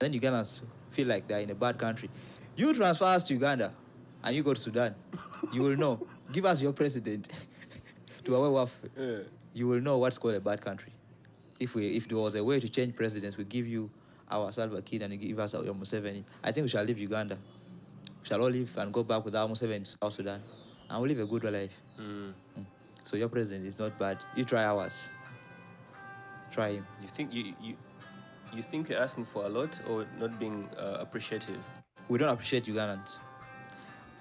Then Ugandans feel like they're in a bad country. You transfer us to Uganda and you go to Sudan, you will know. Give us your president to our WAF. You will know what's called a bad country. If there was a way to change presidents, we give you our Salva Kiir and you give us your Museveni. I think we shall leave Uganda. We shall all leave and go back with our Museveni to South Sudan. And we'll live a good life. So your president is not bad. You try ours. Try him. You think you're asking for a lot or not being appreciative? We don't appreciate Ugandans.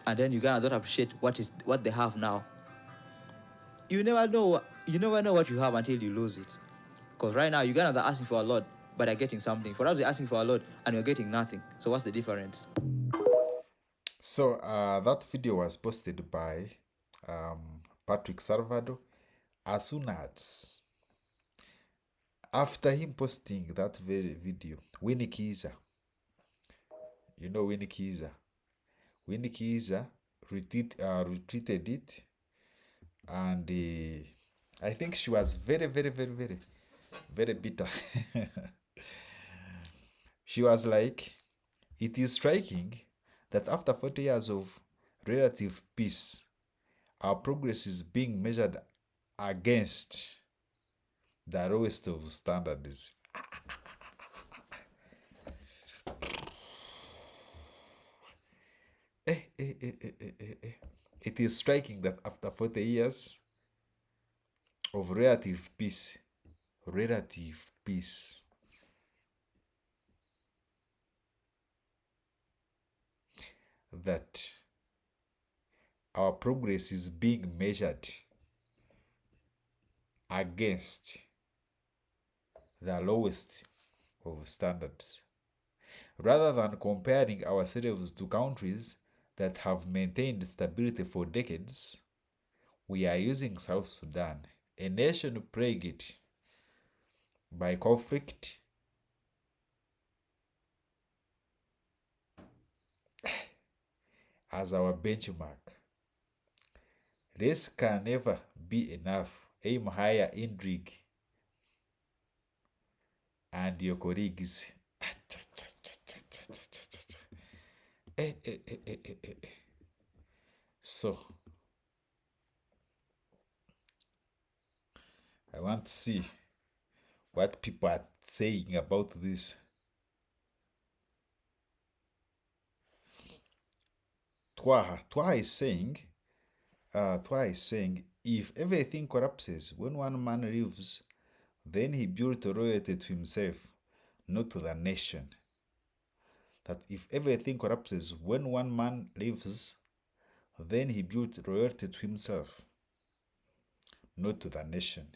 And then Ugandans don't appreciate what they have now. You never know what you have until you lose it. Because right now Ugandans are asking for a lot, but they're getting something. For us, they're asking for a lot and we're getting nothing. So what's the difference? So that video was posted by Patrick Salvador. As soon as after him posting that very video, Winnie Kiza, you know Winnie Kiza retweeted it, and I think she was very, very, very, very, very bitter. She was like, it is striking that after 40 years of relative peace, our progress is being measured against the lowest of standards. It is striking that after 40 years of relative peace, that our progress is being measured against the lowest of standards. Rather than comparing ourselves to countries that have maintained stability for decades, we are using South Sudan, a nation plagued by conflict, as our benchmark. This can never be enough. Aim higher, Indrig and your colleagues. So, I want to see what people are saying about this. Twaha is saying, if everything collapses when one man leaves, then he built loyalty to himself, not to the nation. That if everything collapses when one man leaves, then he built loyalty to himself, not to the nation.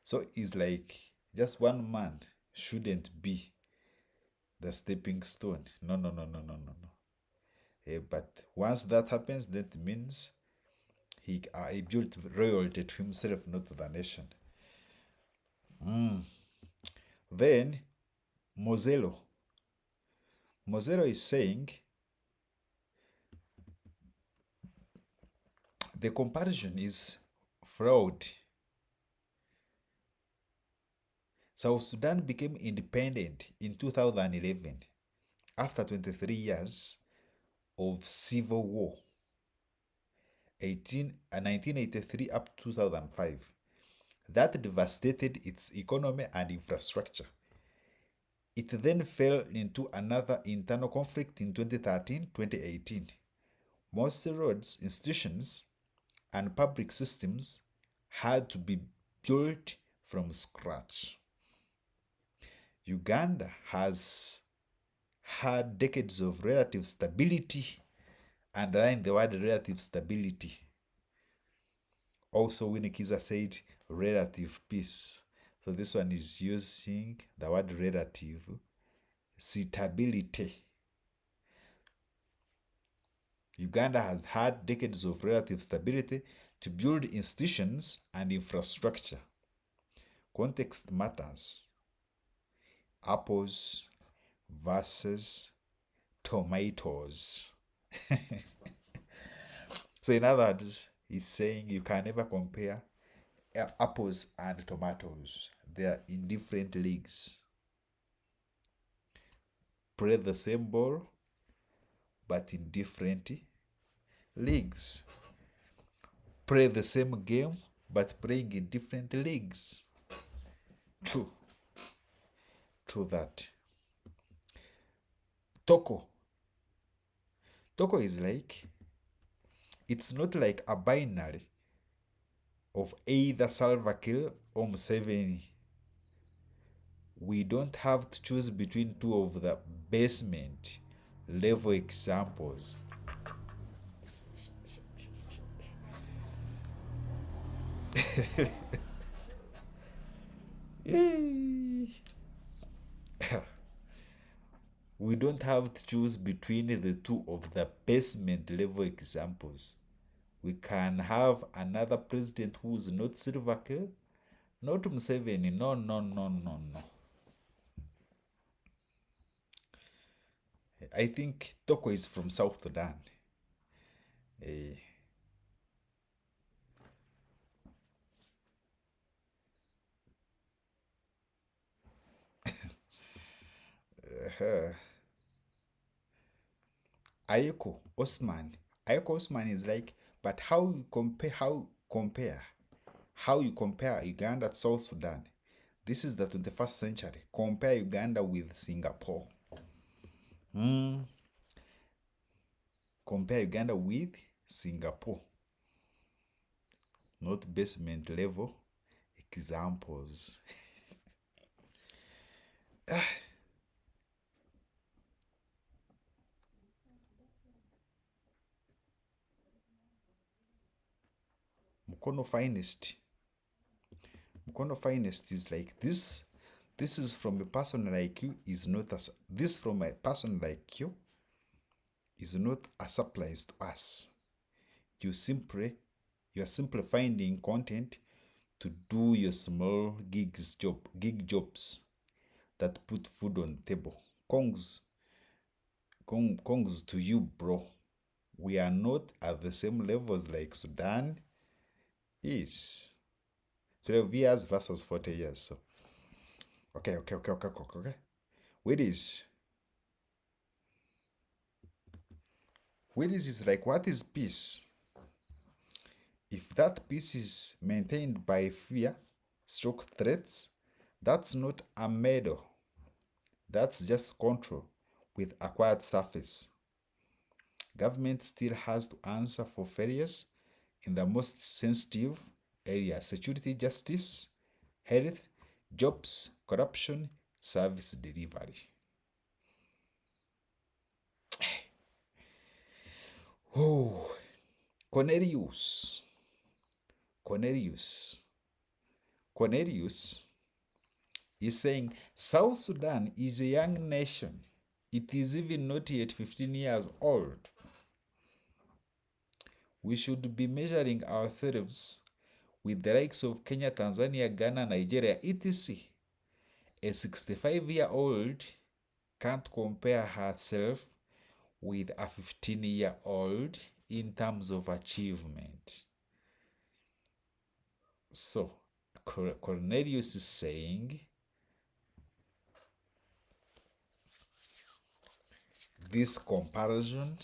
So it's like just one man shouldn't be the stepping stone. No. But once that happens, that means he built loyalty to himself, not to the nation. Then Mozelo is saying the comparison is fraud. South Sudan became independent in 2011 after 23 years of civil war, 1983 up to 2005. That devastated its economy and infrastructure. It then fell into another internal conflict in 2013-2018. Most roads, institutions, and public systems had to be built from scratch. Uganda has had decades of relative stability. Underline the word relative stability. Also, Winnie Kiza said relative peace. So this one is using the word relative stability. Uganda has had decades of relative stability to build institutions and infrastructure. Context matters. Apples versus tomatoes. So in other words, he's saying you can never compare apples and tomatoes. They are in different leagues. play the same ball but in different leagues. Play the same game but playing in different leagues. True that. Toko is like, it's not like a binary of either Salva Kiir or Museveni. We don't have to choose between two of the basement level examples. We don't have to choose between the two of the basement level examples. We can have another president who's not Salva Kiir, not Museveni. No. I think Toko is from South Sudan. Ayeko Osman is like, but how you compare Uganda to South Sudan? This is the 21st century. Compare Uganda with Singapore. Compare Uganda with Singapore. Not basement level examples. Mukono finest is like this. This is from a person like you is not as this from a person like you is not a surprise to us. You are simply finding content to do your small gig jobs that put food on the table. Kongs to you, bro. We are not at the same levels like Sudan is. 12 years versus 40 years. So, okay. Widdies is like, what is peace? If that peace is maintained by fear, threats, that's not a medal. That's just control with acquired surface. Government still has to answer for failures in the most sensitive areas: security, justice, health, jobs, corruption, service delivery. Oh, Cornelius is saying South Sudan is a young nation. It is even not yet 15 years old. We should be measuring ourselves with the likes of Kenya, Tanzania, Ghana, Nigeria, etc. A 65-year-old can't compare herself with a 15-year-old in terms of achievement. So, Cornelius is saying this comparison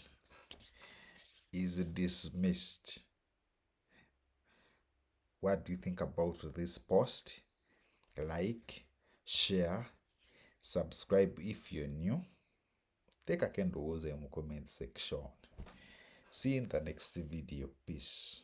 is dismissed. What do you think about this post? Like, share, subscribe if you're new. Take a candle in the comment section. See you in the next video. Peace.